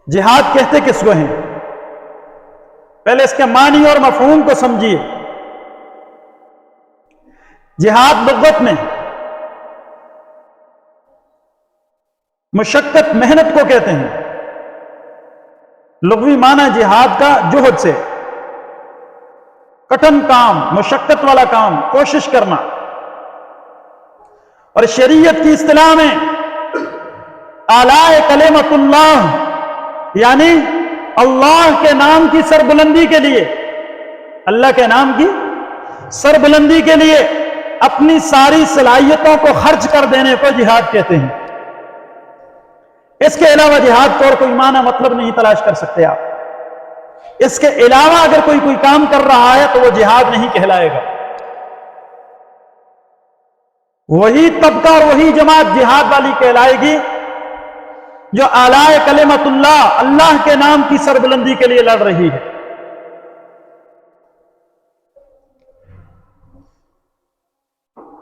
جہاد کہتے کس کو ہیں؟ پہلے اس کے معنی اور مفہوم کو سمجھیے۔ جہاد لغت میں مشقت، محنت کو کہتے ہیں۔ لغوی معنی جہاد کا جہد سے، کٹھن کام، مشقت والا کام، کوشش کرنا۔ اور شریعت کی اصطلاح میں اعلی کلمۃ اللہ، یعنی اللہ کے نام کی سربلندی کے لیے، اللہ کے نام کی سربلندی کے لیے اپنی ساری صلاحیتوں کو خرچ کر دینے کو جہاد کہتے ہیں۔ اس کے علاوہ جہاد کو اور کوئی معنی مطلب نہیں تلاش کر سکتے آپ۔ اس کے علاوہ اگر کوئی کام کر رہا ہے تو وہ جہاد نہیں کہلائے گا۔ وہی طبقہ اور وہی جماعت جہاد والی کہلائے گی جو اعلی کلمۃ اللہ، اللہ کے نام کی سربلندی کے لیے لڑ رہی ہے۔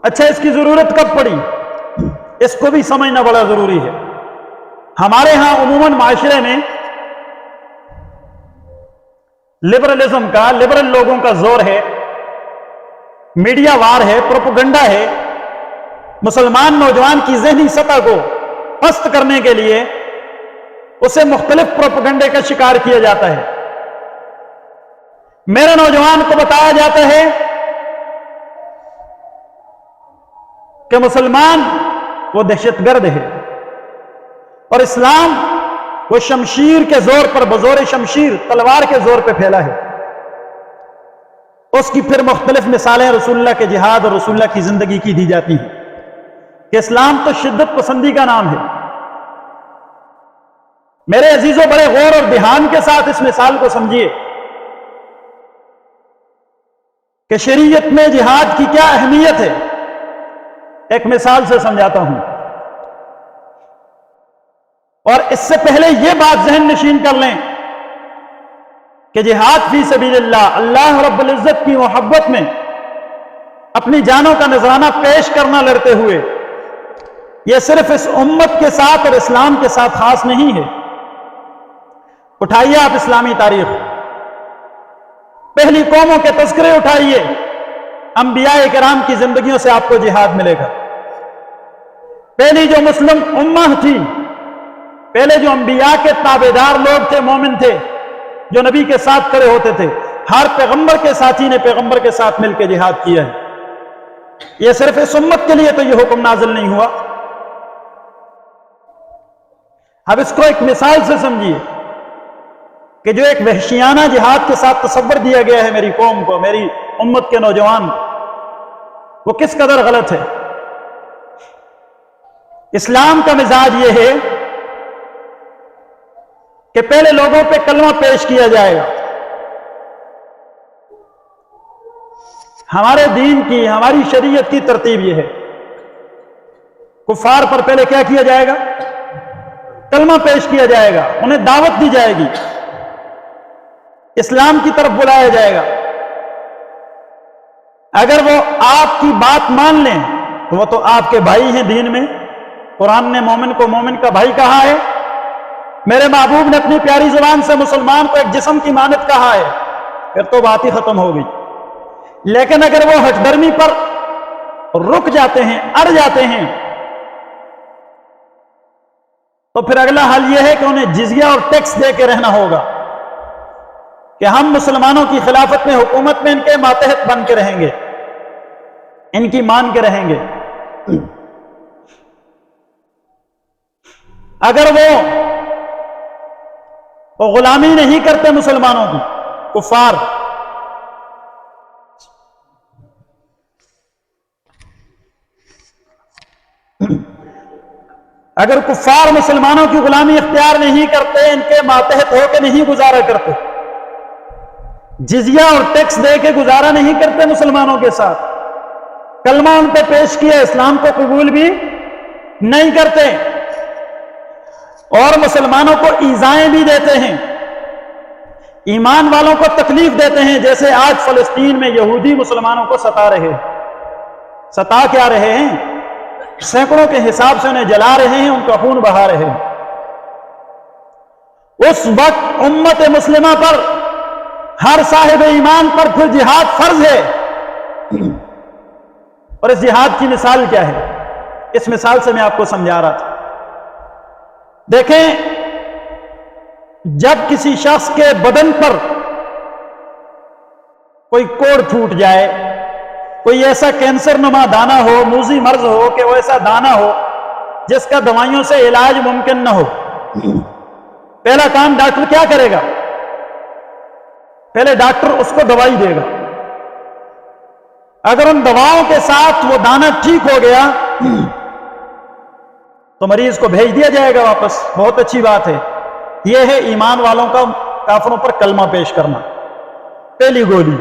اچھا، اس کی ضرورت کب پڑی؟ اس کو بھی سمجھنا بڑا ضروری ہے۔ ہمارے ہاں عموماً معاشرے میں لبرلزم کا، لبرل لوگوں کا زور ہے، میڈیا وار ہے، پروپیگنڈا ہے۔ مسلمان نوجوان کی ذہنی سطح کو پست کرنے کے لیے اسے مختلف پروپیگنڈے کا شکار کیا جاتا ہے۔ میرے نوجوان کو بتایا جاتا ہے کہ مسلمان وہ دہشت گرد ہے اور اسلام وہ شمشیر کے زور پر، بزور شمشیر، تلوار کے زور پہ پھیلا ہے۔ اس کی پھر مختلف مثالیں رسول اللہ کے جہاد اور رسول اللہ کی زندگی کی دی جاتی ہیں کہ اسلام تو شدت پسندی کا نام ہے۔ میرے عزیزوں، بڑے غور اور دھیان کے ساتھ اس مثال کو سمجھیے کہ شریعت میں جہاد کی کیا اہمیت ہے۔ ایک مثال سے سمجھاتا ہوں، اور اس سے پہلے یہ بات ذہن نشین کر لیں کہ جہاد فی سبیل اللہ، اللہ رب العزت کی محبت میں اپنی جانوں کا نذرانہ پیش کرنا لڑتے ہوئے، یہ صرف اس امت کے ساتھ اور اسلام کے ساتھ خاص نہیں ہے۔ اٹھائیے آپ اسلامی تاریخ، پہلی قوموں کے تذکرے اٹھائیے، انبیاء کرام کی زندگیوں سے آپ کو جہاد ملے گا۔ پہلی جو مسلم امہ تھی، پہلے جو انبیاء کے تابعدار لوگ تھے، مومن تھے، جو نبی کے ساتھ کھڑے ہوتے تھے، ہر پیغمبر کے ساتھی نے پیغمبر کے ساتھ مل کے جہاد کیا ہے۔ یہ صرف اس امت کے لیے تو یہ حکم نازل نہیں ہوا۔ اب اس کو ایک مثال سے سمجھیے کہ جو ایک وحشیانہ جہاد کے ساتھ تصور دیا گیا ہے میری قوم کو، میری امت کے نوجوان، وہ کس قدر غلط ہے۔ اسلام کا مزاج یہ ہے کہ پہلے لوگوں پہ کلمہ پیش کیا جائے گا۔ ہمارے دین کی، ہماری شریعت کی ترتیب یہ ہے، کفار پر پہلے کیا کیا جائے گا؟ کلمہ پیش کیا جائے گا، انہیں دعوت دی جائے گی، اسلام کی طرف بلایا جائے گا۔ اگر وہ آپ کی بات مان لیں تو وہ تو آپ کے بھائی ہیں دین میں۔ قرآن نے مومن کو مومن کا بھائی کہا ہے، میرے محبوب نے اپنی پیاری زبان سے مسلمان کو ایک جسم کی مانند کہا ہے، پھر تو بات ہی ختم ہو گئی۔ لیکن اگر وہ ہٹ درمی پر رک جاتے ہیں، اڑ جاتے ہیں، تو پھر اگلا حل یہ ہے کہ انہیں جزیہ اور ٹیکس دے کے رہنا ہوگا کہ ہم مسلمانوں کی خلافت میں، حکومت میں ان کے ماتحت بن کے رہیں گے، ان کی مان کے رہیں گے۔ اگر وہ غلامی نہیں کرتے مسلمانوں کی، کفار، اگر کفار مسلمانوں کی غلامی اختیار نہیں کرتے، ان کے ماتحت ہو کے نہیں گزارا کرتے، جزیہ اور ٹیکس دے کے گزارا نہیں کرتے مسلمانوں کے ساتھ، کلمہ ان پہ پیش کیا، اسلام کو قبول بھی نہیں کرتے، اور مسلمانوں کو ایذائیں بھی دیتے ہیں، ایمان والوں کو تکلیف دیتے ہیں، جیسے آج فلسطین میں یہودی مسلمانوں کو ستا رہے ہیں۔ ستا کیا رہے ہیں؟ سینکڑوں کے حساب سے انہیں جلا رہے ہیں، ان کا خون بہا رہے ہیں۔ اس وقت امت مسلمہ پر، ہر صاحب ایمان پر پھر جہاد فرض ہے۔ اور اس جہاد کی مثال کیا ہے؟ اس مثال سے میں آپ کو سمجھا رہا تھا۔ دیکھیں، جب کسی شخص کے بدن پر کوئی کوڑ پھوٹ جائے، کوئی ایسا کینسر نما دانہ ہو، موذی مرض ہو کہ وہ ایسا دانہ ہو جس کا دوائیوں سے علاج ممکن نہ ہو، پہلا کام ڈاکٹر کیا کرے گا؟ پہلے ڈاکٹر اس کو دوائی دے گا۔ اگر ان دواؤں کے ساتھ وہ دانہ ٹھیک ہو گیا تو مریض کو بھیج دیا جائے گا واپس۔ بہت اچھی بات ہے۔ یہ ہے ایمان والوں کا کافروں پر کلمہ پیش کرنا، پہلی گولی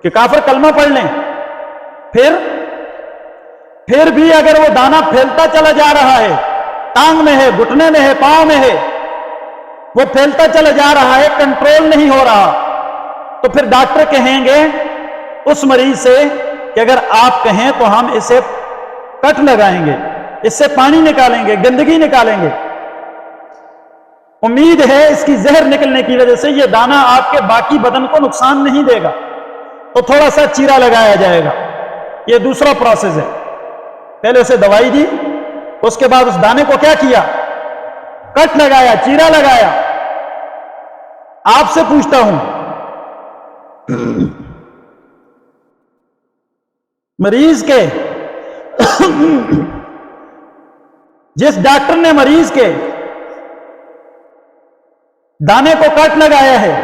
کہ کافر کلمہ پڑھ لیں۔ پھر بھی اگر وہ دانہ پھیلتا چلا جا رہا ہے، ٹانگ میں ہے، گھٹنے میں ہے، پاؤں میں ہے، وہ پھیلتا چلا جا رہا ہے، کنٹرول نہیں ہو رہا، تو پھر ڈاکٹر کہیں گے اس مریض سے کہ اگر آپ کہیں تو ہم اسے کٹ لگائیں گے، اس سے پانی نکالیں گے، گندگی نکالیں گے۔ امید ہے اس کی زہر نکلنے کی وجہ سے یہ دانہ آپ کے باقی بدن کو نقصان نہیں دے گا، تو تھوڑا سا چیرا لگایا جائے گا۔ یہ دوسرا پروسیس ہے۔ پہلے اسے دوائی دی، اس کے بعد اس دانے کو کیا کیا؟ کٹ لگایا، چیرا لگایا۔ آپ سے پوچھتا ہوں، مریض کے جس ڈاکٹر نے مریض کے دانے کو کٹ لگایا ہے،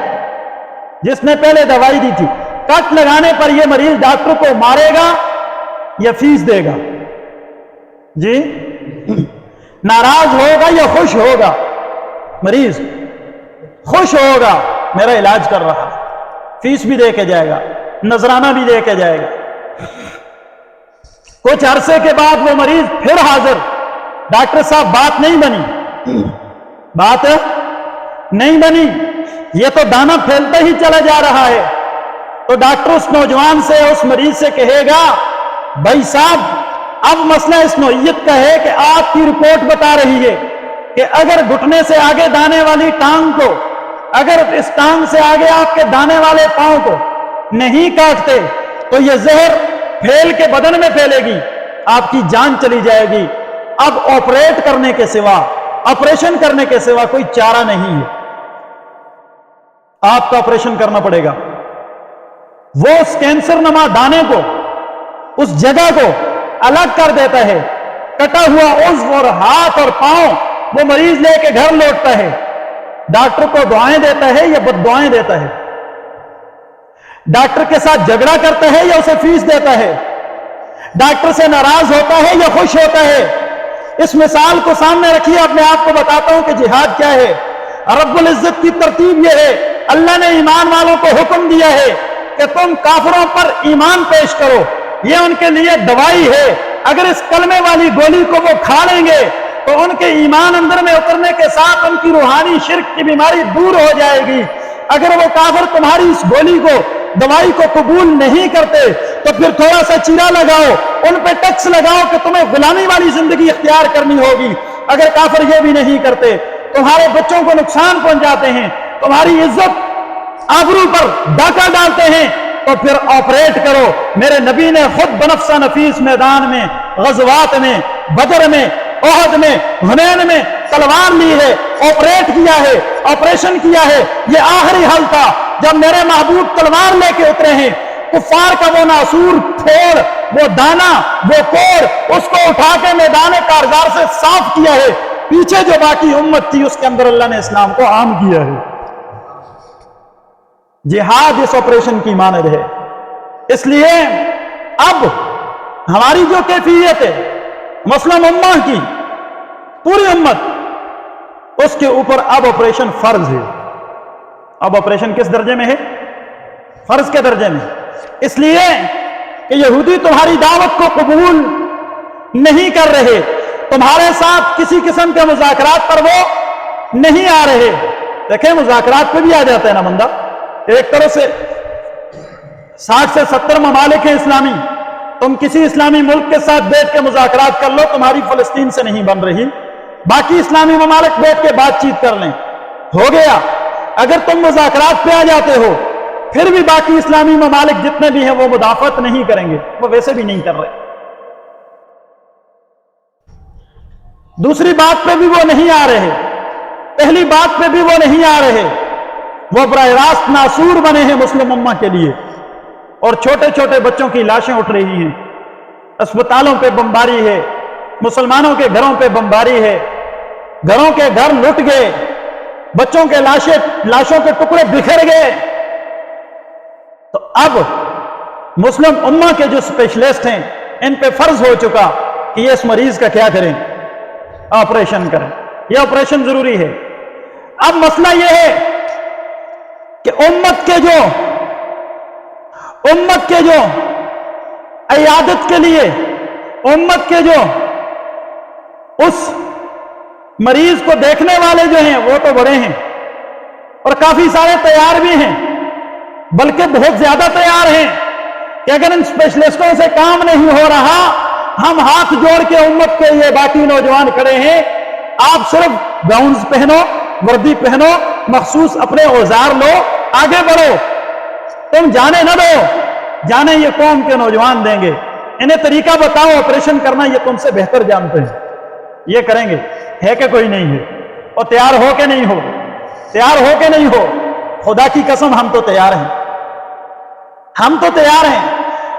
جس نے پہلے دوائی دی تھی، کٹ لگانے پر یہ مریض ڈاکٹر کو مارے گا یا فیس دے گا؟ جی، ناراض ہوگا یا خوش ہوگا؟ مریض خوش ہوگا، میرا علاج کر رہا، فیس بھی دے کے جائے گا، نذرانہ بھی دے کے جائے گا۔ کچھ عرصے کے بعد وہ مریض پھر حاضر، ڈاکٹر صاحب بات نہیں بنی، بات نہیں بنی، یہ تو دانہ پھیلتا ہی چلا جا رہا ہے۔ تو ڈاکٹر اس نوجوان سے، اس مریض سے کہے گا، بھائی صاحب اب مسئلہ اس نوعیت کا ہے کہ آپ کی رپورٹ بتا رہی ہے کہ اگر گھٹنے سے آگے دانے والی ٹانگ کو، اگر اس ٹانگ سے آگے آپ کے دانے والے پاؤں کو نہیں کاٹتے تو یہ زہر پھیل کے بدن میں پھیلے گی، آپ کی جان چلی جائے گی۔ اب آپریٹ کرنے کے سوا، آپریشن کرنے کے سوا کوئی چارہ نہیں ہے، آپ کو آپریشن کرنا پڑے گا۔ وہ اس کینسر نما دانے کو، اس جگہ کو الگ کر دیتا ہے، کٹا ہوا عضو اور ہاتھ اور پاؤں وہ مریض لے کے گھر لوٹتا ہے، ڈاکٹر کو دعائیں دیتا ہے یا بد دعائیں دیتا ہے؟ ڈاکٹر کے ساتھ جھگڑا کرتا ہے یا اسے فیس دیتا ہے؟ ڈاکٹر سے ناراض ہوتا ہے یا خوش ہوتا ہے؟ اس مثال کو سامنے رکھیے، اپنے آپ کو بتاتا ہوں کہ جہاد کیا ہے۔ رب العزت کی ترتیب یہ ہے، اللہ نے ایمان والوں کو حکم دیا ہے کہ تم کافروں پر ایمان پیش کرو، یہ ان کے لیے دوائی ہے۔ اگر اس کلمے والی گولی کو وہ کھا لیں گے تو ان کے ایمان اندر میں اترنے کے ساتھ ان کی روحانی شرک کی بیماری دور ہو جائے گی۔ اگر وہ کافر تمہاری اس گولی کو، دوائی کو قبول نہیں کرتے تو پھر تھوڑا سا چیرا لگاؤ، ان پہ ٹیکس لگاؤ کہ تمہیں غلامی والی زندگی اختیار کرنی ہوگی۔ اگر کافر یہ بھی نہیں کرتے، تمہارے بچوں کو نقصان پہنچاتے ہیں، تمہاری عزت آبرو پر ڈاکہ ڈالتے ہیں، تو پھر آپریٹ کرو۔ میرے نبی نے خود بنفسہ نفیس میدان میں، غزوات میں، بدر میں، احد میں، حنین میں تلوار لی ہے، آپریٹ کیا ہے، آپریشن کیا ہے۔ یہ آخری حل تھا جب میرے محبوب تلوار لے کے اترے ہیں۔ کفار کا وہ ناسور پھوڑ، وہ دانا، وہ کوڑ، اس کو اٹھا کے میدان کارزار سے صاف کیا ہے۔ پیچھے جو باقی امت تھی اس کے اندر اللہ نے اسلام کو عام کیا ہے۔ جہاد اس آپریشن کی مانند ہے۔ اس لیے اب ہماری جو کیفیت ہے مسلم امہ کی، پوری امت، اس کے اوپر اب آپریشن فرض ہے۔ اب آپریشن کس درجے میں ہے؟ فرض کے درجے میں۔ اس لیے کہ یہودی تمہاری دعوت کو قبول نہیں کر رہے، تمہارے ساتھ کسی قسم کے مذاکرات پر وہ نہیں آ رہے۔ دیکھیں مذاکرات پہ بھی آ جاتا ہے نا بندہ، ایک طرح سے 60 سے 70 ممالک ہیں اسلامی، تم کسی اسلامی ملک کے ساتھ بیٹھ کے مذاکرات کر لو، تمہاری فلسطین سے نہیں بن رہی، باقی اسلامی ممالک بیٹھ کے بات چیت کر لیں، ہو گیا. اگر تم مذاکرات پہ آ جاتے ہو پھر بھی باقی اسلامی ممالک جتنے بھی ہیں وہ مدافعت نہیں کریں گے، وہ ویسے بھی نہیں کر رہے. دوسری بات پہ بھی وہ نہیں آ رہے، پہلی بات پہ بھی وہ نہیں آ رہے. وہ براہ راست ناسور بنے ہیں مسلم امہ کے لیے، اور چھوٹے چھوٹے بچوں کی لاشیں اٹھ رہی ہیں، اسپتالوں پہ بمباری ہے، مسلمانوں کے گھروں پہ بمباری ہے، گھروں کے گھر لٹ گئے، بچوں کے لاشوں کے ٹکڑے بکھر گئے. تو اب مسلم امہ کے جو اسپیشلسٹ ہیں ان پہ فرض ہو چکا کہ یہ اس مریض کا کیا کریں، آپریشن کریں. یہ آپریشن ضروری ہے. اب مسئلہ یہ ہے کہ امت کے جو عیادت کے لیے، امت کے جو اس مریض کو دیکھنے والے جو ہیں وہ تو بڑے ہیں اور کافی سارے تیار بھی ہیں، بلکہ بہت زیادہ تیار ہیں کہ اگر ان اسپیشلسٹوں سے کام نہیں ہو رہا، ہم ہاتھ جوڑ کے امت کے یہ باقی نوجوان کھڑے ہیں، آپ صرف گاؤنز پہنو، وردی پہنو، مخصوص اپنے اوزار لو، آگے بڑھو، تم جانے نہ دو، جانے یہ قوم کے نوجوان دیں گے. انہیں طریقہ بتاؤ آپریشن کرنا، یہ تم سے بہتر جانتے ہیں، یہ کریں گے. ہے کہ کوئی نہیں ہے؟ اور تیار ہو کے نہیں ہو؟ تیار ہو کے نہیں ہو؟ خدا کی قسم ہم تو تیار ہیں، ہم تو تیار ہیں.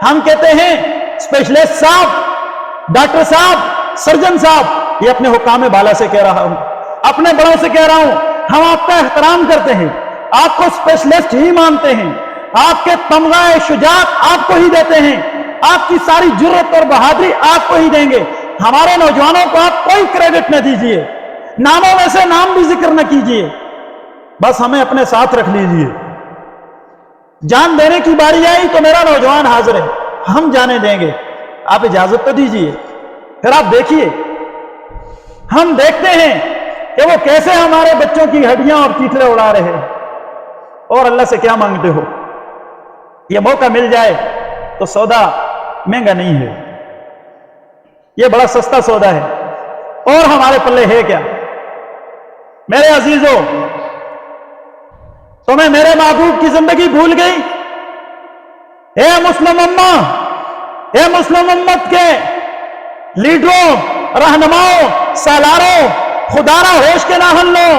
ہم کہتے ہیں اسپیشلسٹ صاحب، ڈاکٹر صاحب، سرجن صاحب، یہ اپنے حکام بالا سے کہہ رہا ہوں، اپنے بڑوں سے کہہ رہا ہوں، ہم آپ کا احترام کرتے ہیں، آپ کو اسپیشلسٹ ہی مانتے ہیں، آپ کے تمغہ شجاعت آپ کو ہی دیتے ہیں، آپ کی ساری جرت اور بہادری آپ کو ہی دیں گے. ہمارے نوجوانوں کو آپ کوئی کریڈٹ نہ دیجئے، ناموں میں سے نام بھی ذکر نہ کیجئے، بس ہمیں اپنے ساتھ رکھ لیجئے. جان دینے کی باری آئی تو میرا نوجوان حاضر ہے، ہم جانے دیں گے، آپ اجازت تو دیجئے. پھر آپ دیکھیے، ہم دیکھتے ہیں کہ وہ کیسے ہمارے بچوں کی ہڈیاں اور چیتڑے اڑا رہے ہیں. اور اللہ سے کیا مانگتے ہو؟ یہ موقع مل جائے تو سودا مہنگا نہیں ہے، یہ بڑا سستا سودا ہے، اور ہمارے پلے ہے کیا؟ میرے عزیزوں، تمہیں میرے محبوب کی زندگی بھول گئی؟ اے مسلم امہ، اے مسلم امت کے لیڈروں، رہنماؤں، سالاروں، خدارہ ہوش کے نہ ہلو،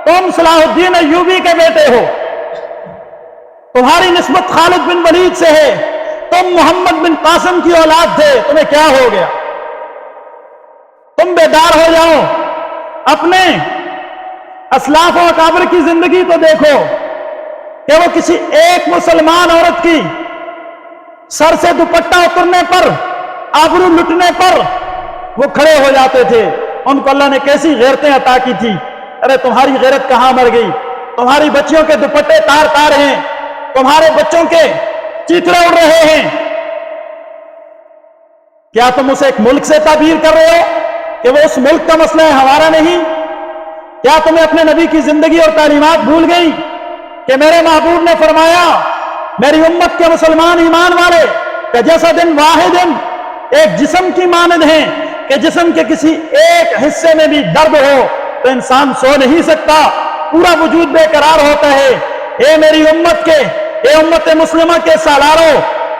تم صلاح الدین ایوبی کے بیٹے ہو، تمہاری نسبت خالد بن ولید سے ہے، تم محمد بن قاسم کی اولاد تھے، تمہیں کیا ہو گیا؟ تم بیدار ہو جاؤ، اپنے اسلاف و اکابر کی زندگی تو دیکھو کہ وہ کسی ایک مسلمان عورت کی سر سے دوپٹہ اترنے پر، آبرو لٹنے پر وہ کھڑے ہو جاتے تھے. ان کو اللہ نے کیسی غیرتیں عطا کی تھی. ارے تمہاری غیرت کہاں مر گئی؟ تمہاری بچیوں کے دوپٹے تار تار ہیں، تمہارے بچوں کے چیتڑے اڑ رہے ہیں. کیا تم اسے ایک ملک سے تعبیر کر رہے ہو کہ وہ اس ملک کا مسئلہ ہے، ہمارا نہیں؟ کیا تمہیں اپنے نبی کی زندگی اور تعلیمات بھول گئی کہ میرے محبوب نے فرمایا میری امت کے مسلمان ایمان والے کہ جسد واحد، ایک جسم کی مانند ہیں کہ جسم کے کسی ایک حصے میں بھی درد ہو تو انسان سو نہیں سکتا، پورا وجود بے قرار ہوتا ہے. اے میری امت کے، اے امت مسلمہ کے سالاروں،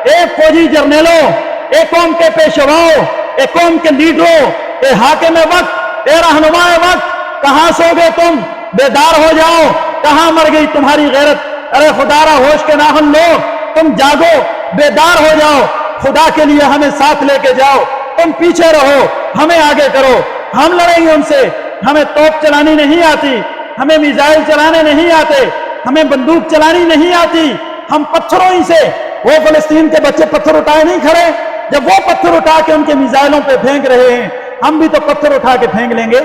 اے فوجی جرنیلوں، اے قوم کے پیشواؤں، اے قوم کے لیڈروں، اے حاکم وقت، اے رہنما وقت، کہاں سو گئے تم؟ بیدار ہو جاؤ، کہاں مر گئی تمہاری غیرت؟ ارے خدا را ہوش کے ناخن لو، تم جاگو، بیدار ہو جاؤ، خدا کے لیے ہمیں ساتھ لے کے جاؤ. تم پیچھے رہو، ہمیں آگے کرو، ہم لڑیں گے ان سے. ہمیں توپ چلانی نہیں آتی، ہمیں میزائل چلانے نہیں آتے، ہمیں بندوق چلانی نہیں آتی. ہم پتھروں ہی سے، وہ فلسطین کے بچے پتھر اٹھائے نہیں کھڑے؟ جب وہ پتھر اٹھا کے ان کے میزائلوں پہ پھینک رہے ہیں، ہم بھی تو پتھر اٹھا کے پھینک لیں گے.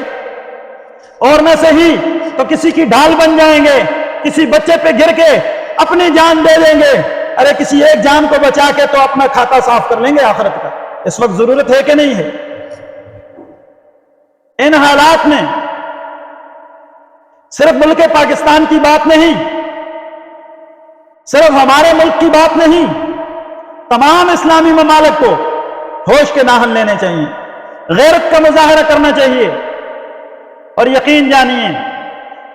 اور نہ صحیح تو کسی کی ڈھال بن جائیں گے، کسی بچے پہ گر کے اپنی جان دے دیں گے. ارے کسی ایک جان کو بچا کے تو اپنا کھاتا صاف کر لیں گے آخرت کا. اس وقت ضرورت ہے کہ نہیں ہے؟ ان حالات میں صرف ملک پاکستان کی بات نہیں، صرف ہمارے ملک کی بات نہیں، تمام اسلامی ممالک کو ہوش کے ناخن لینے چاہیے، غیرت کا مظاہرہ کرنا چاہیے. اور یقین جانیے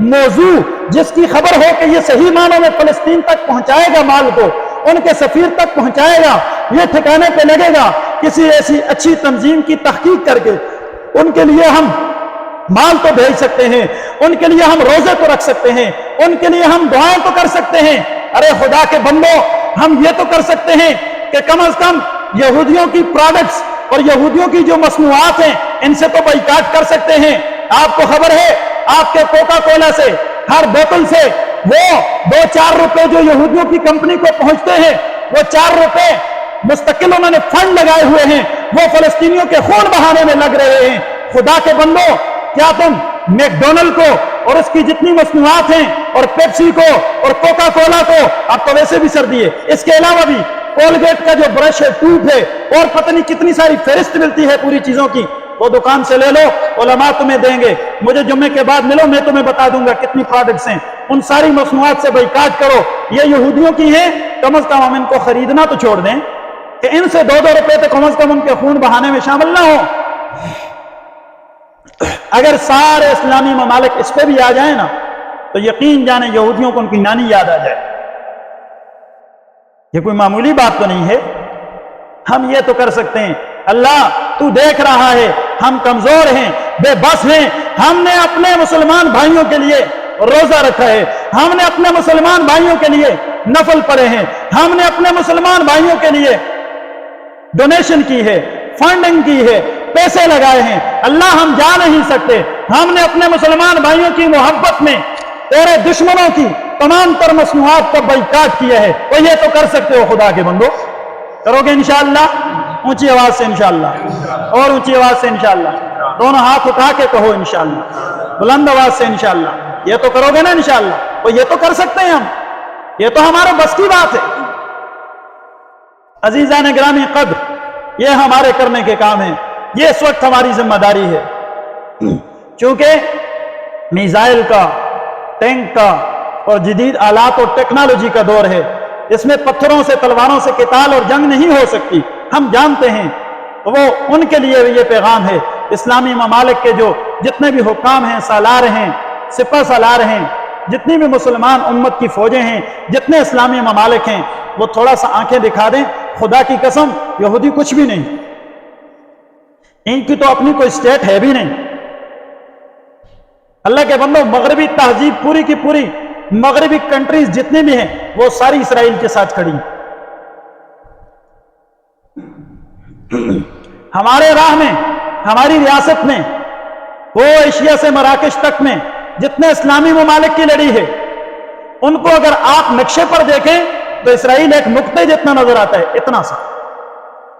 موضوع جس کی خبر ہو کہ یہ صحیح معنوں میں فلسطین تک پہنچائے گا مال کو، ان کے سفیر تک پہنچائے گا، یہ ٹھکانے پہ لگے گا، کسی ایسی اچھی تنظیم کی تحقیق کر کے ان کے لیے ہم مال تو بھیج سکتے ہیں، ان کے لیے ہم روزے تو رکھ سکتے ہیں، ان کے لیے ہم دعائیں تو کر سکتے ہیں۔ ارے خدا کے بندو، ہم یہ تو کر سکتے ہیں کہ کم از کم یہودیوں کی پروڈکٹس اور یہودیوں کی جو مصنوعات ہیں ان سے تو بائیکاٹ کر سکتے ہیں۔ آپ کو خبر ہے آپ کے کوکا کولا سے، ہر بوتل سے وہ 2-4 روپے جو یہودیوں کی کمپنی کو پہنچتے ہیں، وہ 4 روپے مستقل انہوں نے فنڈ لگائے ہوئے ہیں، وہ فلسطینیوں کے خون بہانے میں لگ رہے ہیں۔ خدا کے بندو، کیا تم میک ڈونلڈ کو اور اس کی جتنی مصنوعات ہیں اور پیپسی کو اور کوکا کولا کو، اب تو ویسے بھی سردی ہے، اس کے علاوہ بھی کولگیٹ کا جو برش ہے، ٹوب ہے، اور پتہ نہیں کتنی ساری فہرست ملتی ہے پوری چیزوں کی، وہ دکان سے لے لو، علماء تمہیں دیں گے، مجھے جمعے کے بعد ملو، میں تمہیں بتا دوں گا کتنی پروڈکٹس ہیں۔ ان ساری مصنوعات سے بائیکاٹ کرو، یہ یہودیوں کی ہیں، کم از کم ہم ان کو خریدنا تو چھوڑ دیں کہ ان سے 2-2 روپے تو کم از کم ان کے خون بہانے میں شامل نہ ہو۔ اگر سارے اسلامی ممالک اس پہ بھی آ جائیں نا تو یقین جانیں یہودیوں کو ان کی نانی یاد آ جائے۔ یہ کوئی معمولی بات تو نہیں ہے، ہم یہ تو کر سکتے ہیں۔ اللہ تو دیکھ رہا ہے ہم کمزور ہیں، بے بس ہیں، ہم نے اپنے مسلمان بھائیوں کے لیے روزہ رکھا ہے، ہم نے اپنے مسلمان بھائیوں کے لیے نفل پڑھے ہیں، ہم نے اپنے مسلمان بھائیوں کے لیے ڈونیشن کی ہے، فنڈنگ کی ہے، پیسے لگائے ہیں۔ اللہ ہم جا نہیں سکتے، ہم نے اپنے مسلمان بھائیوں کی محبت میں تیرے دشمنوں کی تمام تر مصنوعات کا بائیکاٹ کیا ہے، اور یہ تو کر سکتے ہو خدا کے بندو، کرو گے انشاءاللہ؟ اونچی آواز سے انشاءاللہ، اور اونچی آواز سے انشاءاللہ، دونوں ہاتھ اٹھا کے کہو انشاءاللہ، بلند آواز سے انشاءاللہ، یہ تو کرو گے نا انشاءاللہ؟ اور یہ تو کر سکتے ہیں ہم، یہ تو ہمارے بس کی بات ہے۔ عزیزان گرامی قدر، یہ ہمارے کرنے کے کام ہیں، یہ اس وقت ہماری ذمہ داری ہے، چونکہ میزائل کا، ٹینک کا اور جدید آلات اور ٹیکنالوجی کا دور ہے، اس میں پتھروں سے، تلواروں سے قتال اور جنگ نہیں ہو سکتی، ہم جانتے ہیں۔ وہ ان کے لیے بھی یہ پیغام ہے، اسلامی ممالک کے جو جتنے بھی حکام ہیں، سالار ہیں، سپہ سالار ہیں، جتنی بھی مسلمان امت کی فوجیں ہیں، جتنے اسلامی ممالک ہیں، وہ تھوڑا سا آنکھیں دکھا دیں۔ خدا کی قسم، یہودی کچھ بھی نہیں، ان کی تو اپنی کوئی اسٹیٹ ہے بھی نہیں۔ اللہ کے بندو، مغربی تہذیب پوری کی پوری، مغربی کنٹریز جتنی بھی ہیں، وہ ساری اسرائیل کے ساتھ کھڑی ہیں۔ ہمارے راہ میں، ہماری ریاست میں، وہ ایشیا سے مراکش تک میں جتنے اسلامی ممالک کی لڑی ہے، ان کو اگر آپ نقشے پر دیکھیں تو اسرائیل ایک نقطے جتنا نظر آتا ہے، اتنا سا،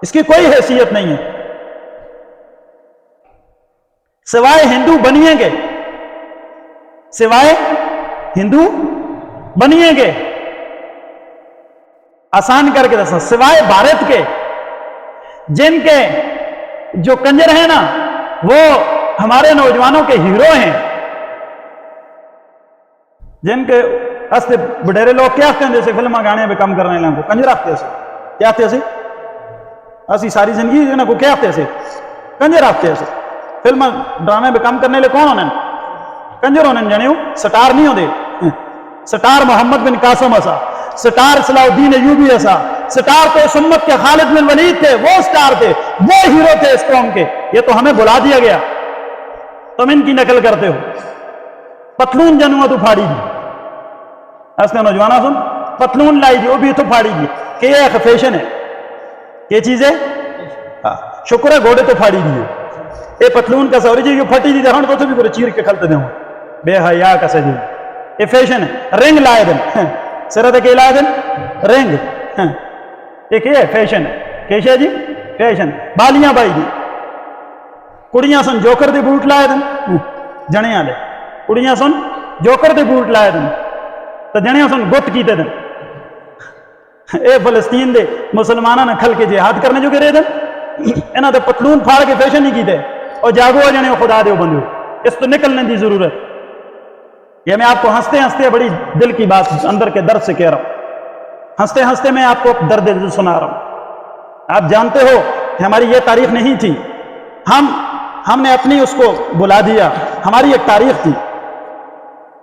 اس کی کوئی حیثیت نہیں ہے، سوائے ہندو بنیے گے، سوائے ہندو بنیے گے، آسان کر کے دسا، سوائے بھارت کے، جن کے جو کنجر ہیں نا وہ ہمارے نوجوانوں کے ہیرو ہیں، جن کے ہستے بڑھیرے لوگ کیا آتے ہیں، جیسے فلمہ گانے پہ کام کرنے لیں کو کنجر آتے ہیں، کیا آتے ہیں اسی ساری زندگی جو نا کو کیا آتے ہیں، کنجر آتے ہیں۔ فلم ڈرامے پہ کام کرنے لے کون ہونے کنجر ہونے جانے ہو، سٹار نہیں ہوتے، سٹار محمد بن قاسم ایسا، سٹار صلاح الدین ایوبی ایسا، سٹار تو اس امت کے خالد بن ولید تھے، وہ سٹار تھے، وہ ہیرو تھے اس قوم کے، یہ تو ہمیں بلا دیا گیا، تم ان کی نقل کرتے ہو۔ پتلون جنوا تو پھاڑی دی، ایسے نوجوانہ سن، پتلون لائی دی، وہ بھی تو پھاڑی دی، کہ یہ ایک فیشن ہے، یہ چیز ہے، شکر ہے گھوڑے تو پھاڑی دی ہے، یہ پتلون کا سوری جی جو پھٹی دی دہن تو بھی پورے چیر کے کھلتے دیں بے حیا کا سجی، یہ فیشن ہے۔ رنگ لائے دن سرت کے لائے دن رنگ، یہ کیا ہے فیشن ہے، کیسے جی فیشن، بالیاں بائی دی، کڑیاں سن جوکر دے بوٹ لائے دن، جنیاں دے کڑیاں سن جوکر دے بوٹ لائے دن، تو جنیاں سن گٹ کیتے دن، اے فلسطین دے مسلمانہ نے کھل کے جہاد کرنے جو گرے دن، انہاں دے پتلون پھاڑ کے فیشن نہیں کیتے، اور جاگو جنے خدا دے بندو، اس تو نکلنے دی ضرورت۔ یہ میں آپ کو ہنستے ہنستے بڑی دل کی بات اندر کے درد سے کہہ رہا ہوں، ہنستے ہنستے میں آپ کو درد دل سنا رہا ہوں۔ آپ جانتے ہو کہ ہماری یہ تاریخ نہیں تھی، ہم نے اپنی اس کو بلا دیا، ہماری ایک تاریخ تھی،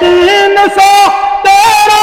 313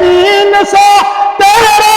313